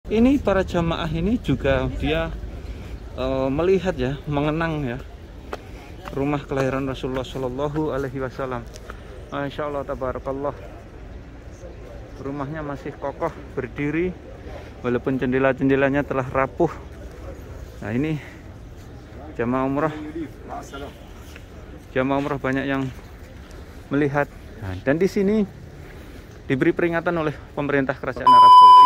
ini para jamaah ini juga dia melihat ya, mengenang ya rumah kelahiran Rasulullah Shallallahu Alaihi Wasallam. Masya Allah, tabarakallah. Rumahnya masih kokoh berdiri walaupun jendela-jendelanya telah rapuh. Nah, ini jamaah umrah banyak yang melihat. Nah, dan di sini diberi peringatan oleh pemerintah kerajaan Arab Saudi.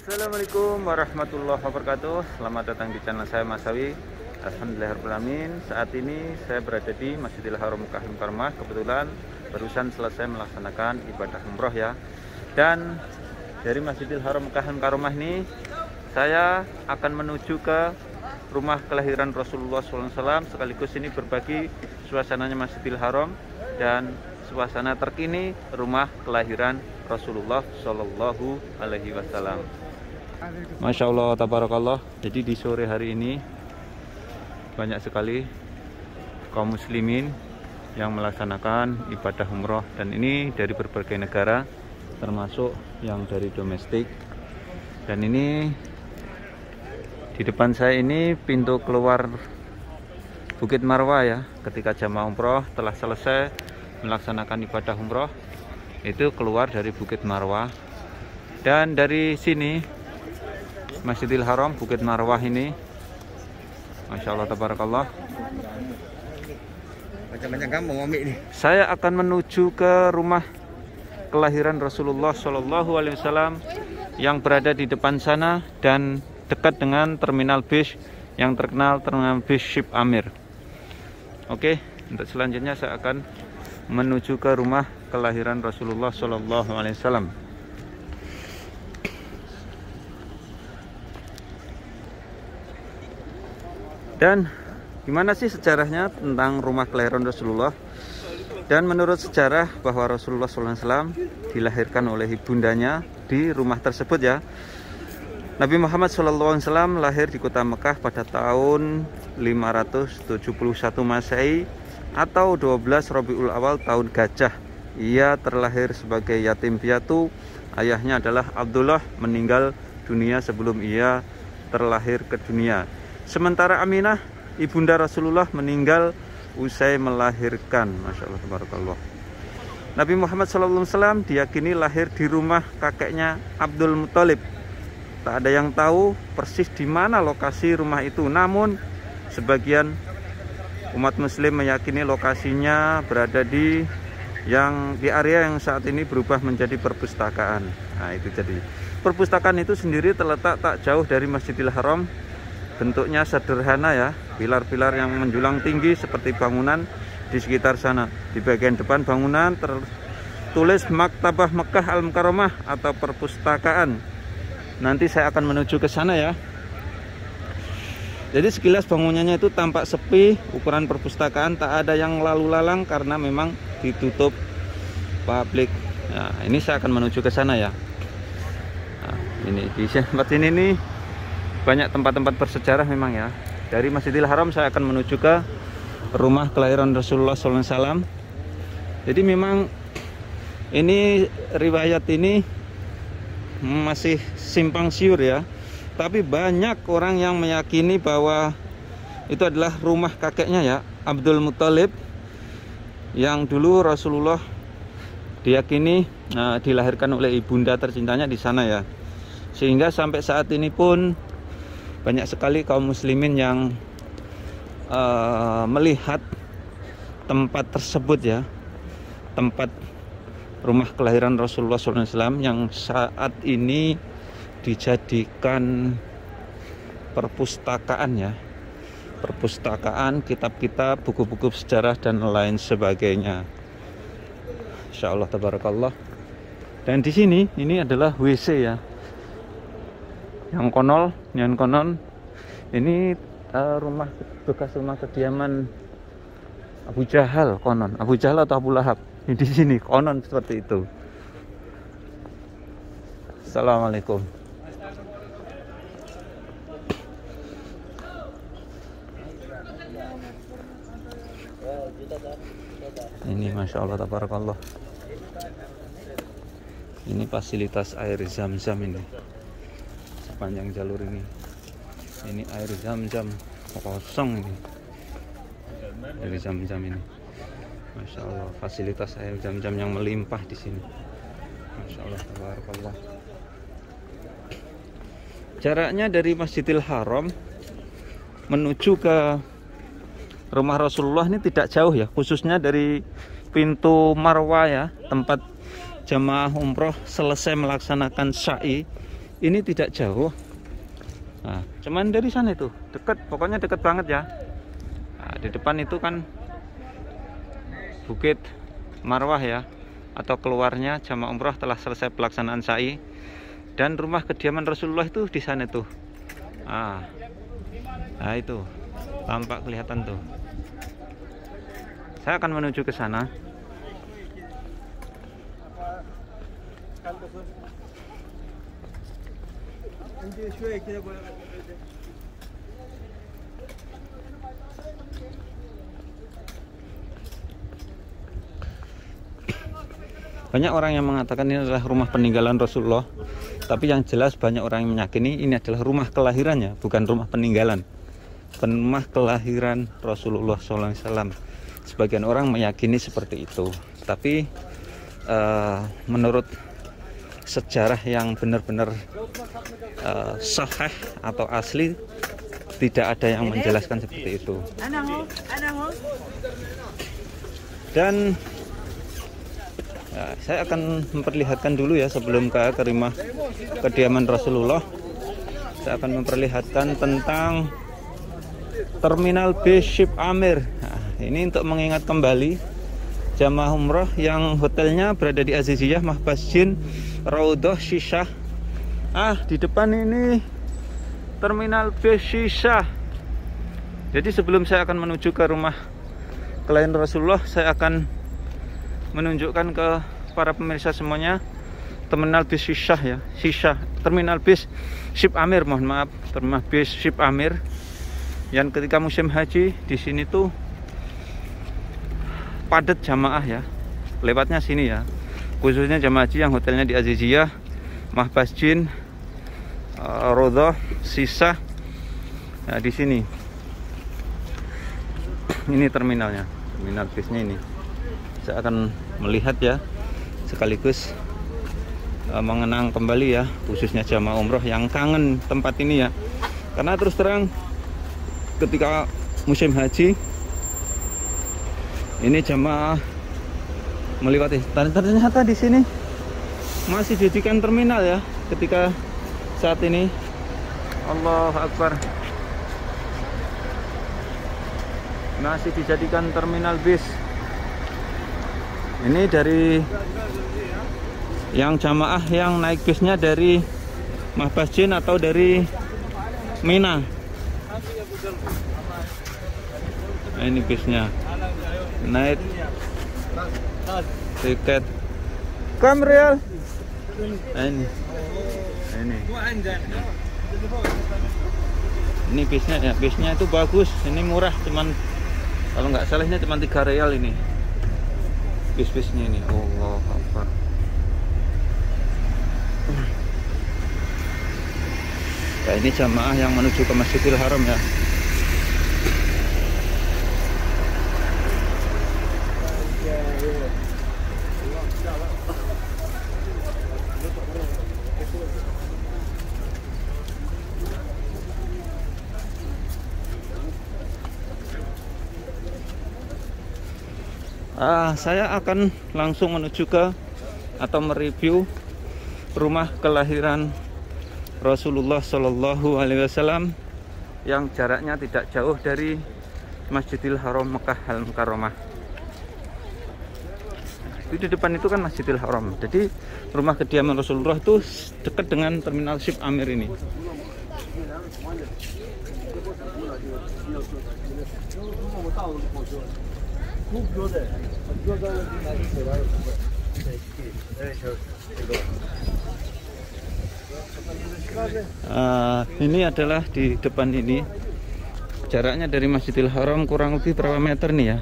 Assalamualaikum warahmatullahi wabarakatuh. Selamat datang di channel saya, Mas Sawi. Alhamdulillahirrahmanirrahim. Saat ini saya berada di Masjidil Haram Makkah Mukarramah. Kebetulan barusan selesai melaksanakan ibadah umroh ya. Dan dari Masjidil Haram Makkah Mukarramah ini saya akan menuju ke rumah kelahiran Rasulullah SAW, sekaligus ini berbagi suasananya Masjidil Haram dan suasana terkini rumah kelahiran Rasulullah Shallallahu Alaihi Wasallam. Masya Allah, tabarakallah. Jadi di sore hari ini banyak sekali kaum muslimin yang melaksanakan ibadah umroh, dan ini dari berbagai negara termasuk yang dari domestik. Dan ini di depan saya ini pintu keluar Bukit Marwah ya. Ketika jamaah umroh telah selesai melaksanakan ibadah umroh, itu keluar dari Bukit Marwah. Dan dari sini Masjidil Haram Bukit Marwah ini, Masya Allah, tabarakallah, macam-macam kamu ngomik nih. Saya akan menuju ke rumah kelahiran Rasulullah Shallallahu Alaihi Wasallam yang berada di depan sana dan dekat dengan terminal bis yang terkenal, terminal bis Ship Amir. Oke, untuk selanjutnya saya akan menuju ke rumah kelahiran Rasulullah Shallallahu Alaihi Wasallam. Dan gimana sih sejarahnya tentang rumah kelahiran Rasulullah? Dan menurut sejarah bahwa Rasulullah SAW dilahirkan oleh ibundanya di rumah tersebut ya. Nabi Muhammad SAW lahir di kota Mekah pada tahun 571 Masehi atau 12 Rabiul Awal tahun Gajah. Ia terlahir sebagai yatim piatu. Ayahnya adalah Abdullah, meninggal dunia sebelum ia terlahir ke dunia. Sementara Aminah, ibunda Rasulullah, meninggal usai melahirkan. Masya Allah, tabarakallah. Nabi Muhammad SAW diyakini lahir di rumah kakeknya Abdul Muthalib. Tak ada yang tahu persis di mana lokasi rumah itu. Namun sebagian umat muslim meyakini lokasinya berada di area yang saat ini berubah menjadi perpustakaan. Nah, itu jadi perpustakaan itu sendiri terletak tak jauh dari Masjidil Haram. Bentuknya sederhana ya, pilar-pilar yang menjulang tinggi seperti bangunan di sekitar sana. Di bagian depan bangunan tertulis Maktabah Makkah Al-Mukarramah atau perpustakaan. Nanti saya akan menuju ke sana ya. Jadi sekilas bangunannya itu tampak sepi, ukuran perpustakaan tak ada yang lalu lalang karena memang ditutup publik. Nah, ini saya akan menuju ke sana ya. Nah, ini di tempat ini nih banyak tempat-tempat bersejarah memang ya. Dari Masjidil Haram saya akan menuju ke rumah kelahiran Rasulullah SAW. Jadi memang ini riwayat ini masih simpang siur ya. Tapi banyak orang yang meyakini bahwa itu adalah rumah kakeknya ya, Abdul Muthalib, yang dulu Rasulullah diyakini dilahirkan oleh ibunda tercintanya di sana ya. Sehingga sampai saat ini pun banyak sekali kaum muslimin yang melihat tempat tersebut ya, tempat rumah kelahiran Rasulullah SAW yang saat ini dijadikan perpustakaan ya, perpustakaan, kitab-kitab, buku-buku sejarah dan lain sebagainya. Insya Allah, tabarakallah. Dan di sini ini adalah WC ya, yang konon ini rumah bekas rumah kediaman Abu Jahal, konon Abu Jahal atau Abu Lahab. Di sini konon seperti itu. Assalamualaikum. Ini Masya Allah, tabarakallah. Ini fasilitas air zam-zam ini sepanjang jalur ini. Ini air zam-zam kosong ini. Air zam-zam ini. Masya Allah, fasilitas air zam-zam yang melimpah di sini. Masya Allah, tabarakallah. Jaraknya dari Masjidil Haram menuju ke rumah Rasulullah ini tidak jauh ya, khususnya dari pintu Marwah ya, tempat jamaah umroh selesai melaksanakan sa'i, ini tidak jauh. Nah, cuman dari sana itu dekat, pokoknya dekat banget ya. Nah, di depan itu kan Bukit Marwah ya, atau keluarnya jamaah umroh telah selesai pelaksanaan sa'i, dan rumah kediaman Rasulullah itu di sana tuh. Nah itu tampak kelihatan tuh. Saya akan menuju ke sana. Banyak orang yang mengatakan ini adalah rumah peninggalan Rasulullah, tapi yang jelas banyak orang yang meyakini ini adalah rumah kelahirannya, bukan rumah peninggalan. Rumah kelahiran Rasulullah SAW. Sebagian orang meyakini seperti itu, tapi menurut sejarah yang benar-benar sahih atau asli, tidak ada yang menjelaskan seperti itu. Dan saya akan memperlihatkan dulu ya, sebelum ke rumah kediaman Rasulullah, saya akan memperlihatkan tentang Terminal bis Ship Amir. Nah, ini untuk mengingat kembali jamaah umroh yang hotelnya berada di Aziziyah, Mahbasjin, Raudhah, Shisha. Di depan ini Terminal bis Shisha. Jadi sebelum saya akan menuju ke rumah kelahiran Rasulullah, saya akan menunjukkan ke para pemirsa semuanya Terminal bis Shisha ya, Shisha, Terminal bis Ship Amir, mohon maaf, Terminal bis Ship Amir. Yang ketika musim haji di sini tuh padat jamaah ya, lewatnya sini ya, khususnya jamaah haji yang hotelnya di Aziziyah, Mahbasjin, Raudhah, Shisha. Nah, di sini ini terminalnya, terminal bisnya ini. Saya akan melihat ya, sekaligus mengenang kembali ya, khususnya jamaah umroh yang kangen tempat ini ya. Karena terus terang ketika musim haji ini jamaah melewati, ternyata di sini masih dijadikan terminal ya ketika saat ini. Allahu Akbar, masih dijadikan terminal bis. Ini dari yang jamaah yang naik bisnya dari Mahbasjin atau dari Mina. Nah, ini bisnya, naik tiket Kamreal. Nah, ini bisnya ya, bisnya itu bagus, ini murah, cuman kalau nggak salahnya cuma 3 real ini bis-bisnya ini. Allahu Akbar. Nah, ini jamaah yang menuju ke Masjidil Haram ya. Saya akan langsung menuju ke atau mereview rumah kelahiran Rasulullah Shallallahu Alaihi Wasallam yang jaraknya tidak jauh dari Masjidil Haram Mekah Al-Mukarramah. Di depan itu kan Masjidil Haram. Jadi rumah kediaman Rasulullah itu dekat dengan Terminal Ship Amir ini. Ini adalah di depan ini. Jaraknya dari Masjidil Haram kurang lebih berapa meter nih ya?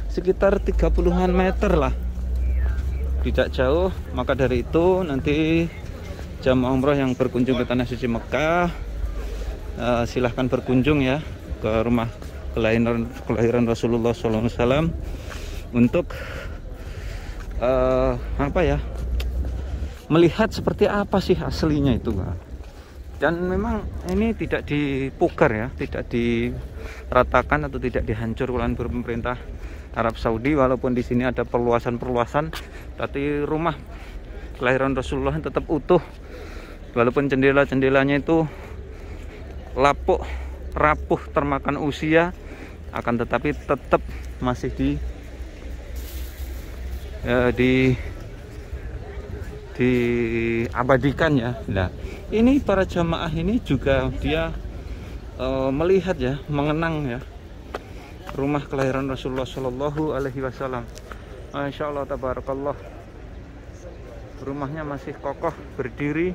Sekitar 30-an meter lah. tidak jauh. Maka dari itu nanti jamaah umroh yang berkunjung ke Tanah Suci Mekah, silahkan berkunjung ya ke rumah kelahiran Rasulullah SAW untuk apa ya, melihat seperti apa sih aslinya itu. Dan memang ini tidak dipugar ya, tidak diratakan atau tidak dihancurkan oleh pemerintah Arab Saudi. Walaupun di sini ada perluasan-perluasan, tapi rumah kelahiran Rasulullah tetap utuh. Walaupun jendela-jendelanya itu lapuk, rapuh, termakan usia, akan tetapi tetap masih diabadikan ya. Nah, ini para jamaah ini juga dia melihat ya, mengenang ya rumah kelahiran Rasulullah Shallallahu Alaihi Wasallam. Masya Allah, tabarakallah, rumahnya masih kokoh berdiri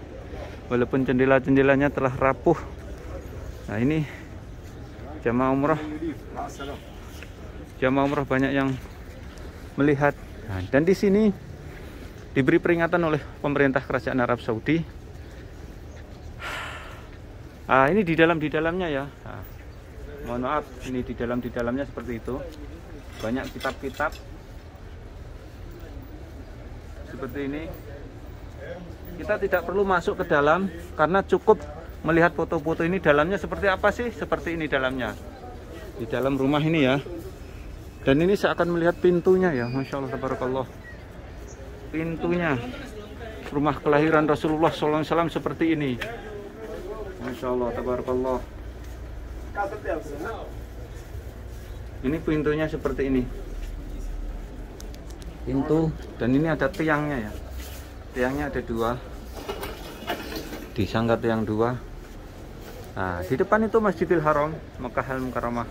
walaupun jendela-jendelanya telah rapuh. Nah, ini jamaah umroh banyak yang melihat. Nah, dan di sini diberi peringatan oleh pemerintah kerajaan Arab Saudi. Ini di dalamnya ya. Mohon maaf, ini di dalamnya seperti itu. Banyak kitab-kitab seperti ini. Kita tidak perlu masuk ke dalam karena cukup melihat foto-foto ini. Dalamnya seperti apa sih? Seperti ini dalamnya. Di dalam rumah ini ya. Dan ini saya akan melihat pintunya ya. Masya Allah, tabarakallah. Pintunya rumah kelahiran Rasulullah SAW seperti ini. Masya Allah, tabarakallah. Ini pintunya seperti ini. Pintu, dan ini ada tiangnya ya. Tiangnya ada 2. Disangga tiang 2. Nah, di depan itu Masjidil Haram, Makkah Al-Mukarramah.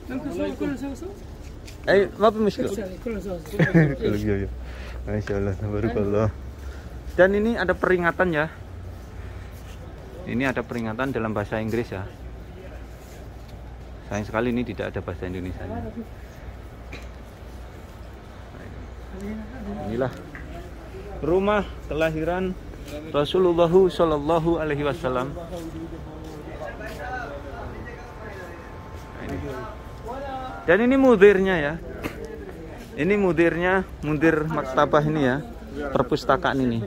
Maaf, Masya Allah, tabarakallah. Dan ini ada peringatan ya. Ini ada peringatan dalam bahasa Inggris ya. Sayang sekali ini tidak ada bahasa Indonesia. Inilah rumah kelahiran Rasulullah Shallallahu Alaihi Wasallam. Dan ini mudirnya ya. Ini mudirnya, mudir maktabah ini ya, perpustakaan ini.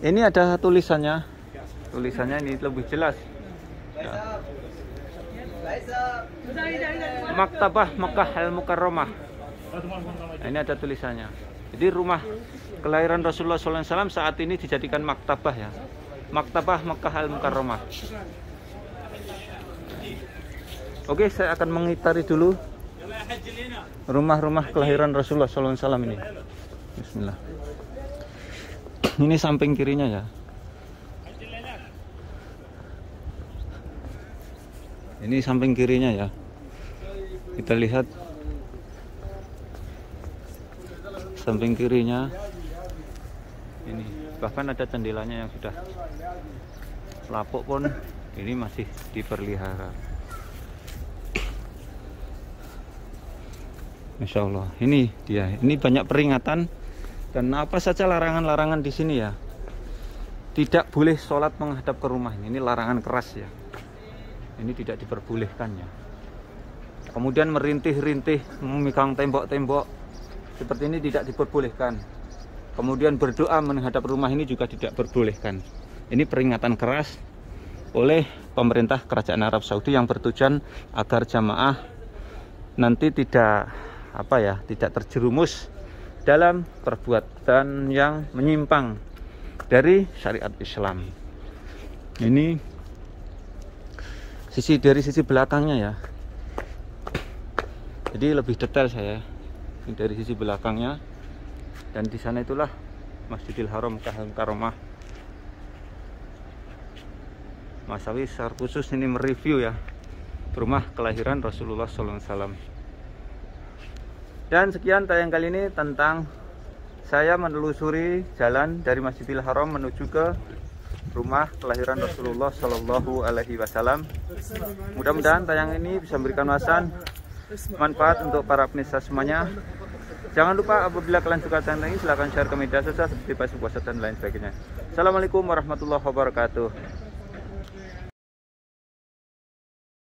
Ini ada tulisannya. Tulisannya ini lebih jelas. Ya. Maktabah Makkah Al-Mukarramah. Nah, ini ada tulisannya. Jadi rumah kelahiran Rasulullah SAW saat ini dijadikan maktabah ya. Maktabah Makkah Al-Mukarramah. Oke, saya akan mengitari dulu rumah-rumah kelahiran Rasulullah SAW ini. Bismillah. Ini samping kirinya ya. Ini samping kirinya ya. Kita lihat samping kirinya. Ini bahkan ada jendelanya yang sudah lapuk pun ini masih dipelihara. Masya Allah, ini dia. Ini banyak peringatan dan apa saja larangan-larangan di sini ya. Tidak boleh sholat menghadap ke rumah ini. Ini larangan keras ya. Ini tidak diperbolehkan ya. Kemudian merintih-rintih, memegang tembok-tembok seperti ini tidak diperbolehkan. Kemudian berdoa menghadap rumah ini juga tidak diperbolehkan. Ini peringatan keras oleh pemerintah kerajaan Arab Saudi yang bertujuan agar jamaah nanti tidak tidak terjerumus dalam perbuatan yang menyimpang dari syariat Islam. Ini dari sisi belakangnya ya. Jadi lebih detail saya. Ini dari sisi belakangnya. Dan di sana itulah Masjidil Haram Makkah Al-Mukarramah. Mas Awi secara khusus ini mereview ya rumah kelahiran Rasulullah SAW. Dan sekian tayang kali ini tentang saya menelusuri jalan dari Masjidil Haram menuju ke rumah kelahiran Rasulullah Shallallahu Alaihi Wasallam. Mudah-mudahan tayang ini bisa memberikan manfaat untuk para pemirsa semuanya. Jangan lupa apabila kalian suka channel ini, silahkan share ke media sosial seperti Facebook, WhatsApp, dan lain sebagainya. Assalamualaikum warahmatullahi wabarakatuh.